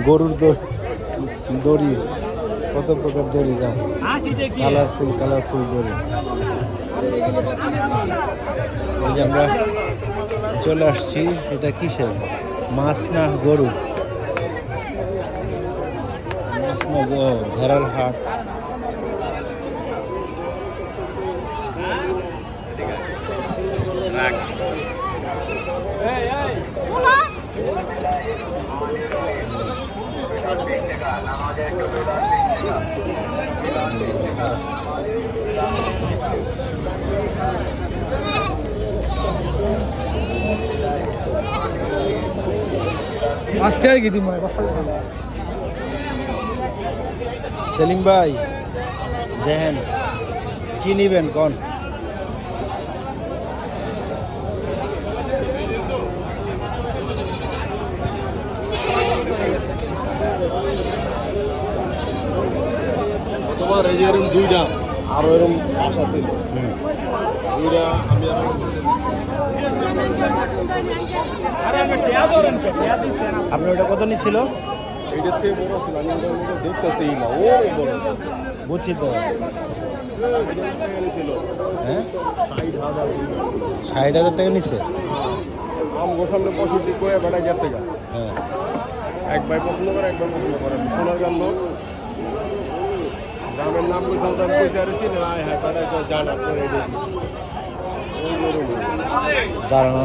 গরুর দড়ি, কত প্রকার দড়ি দাম, কালারফুল কালারফুল দড়ি। এই যে আমরা চলে আসছি, এটা কিসের মাছ না গরু? মাছ না ভেড়ার হাট। সেলিম ভাই দেখেন কি নিবেন কোন? তোমার এই যে এরকম দুইটা আরো এরকম আশা ছিল, দুইটা আমি আপনি ওটা কত নিছিল? এইটার থেকে বড় ছিল, আমি ওটার মধ্যে দেখতেছি না, অনেক বড়। বুঝছি তো। ছিল হ্যাঁ 60,000। 60,000 টাকা নিছে। আম গোসামনে 65 করে বেড়া গেছে গা। হ্যাঁ এক ভাই পছন্দ করে, এক ভাই পছন্দ করে। সোনার গান লোক গ্রামের নাম গোসালদার পয়সা রয়েছে না। হ্যাঁ বেড়া জান আপনার দাঁড়ানো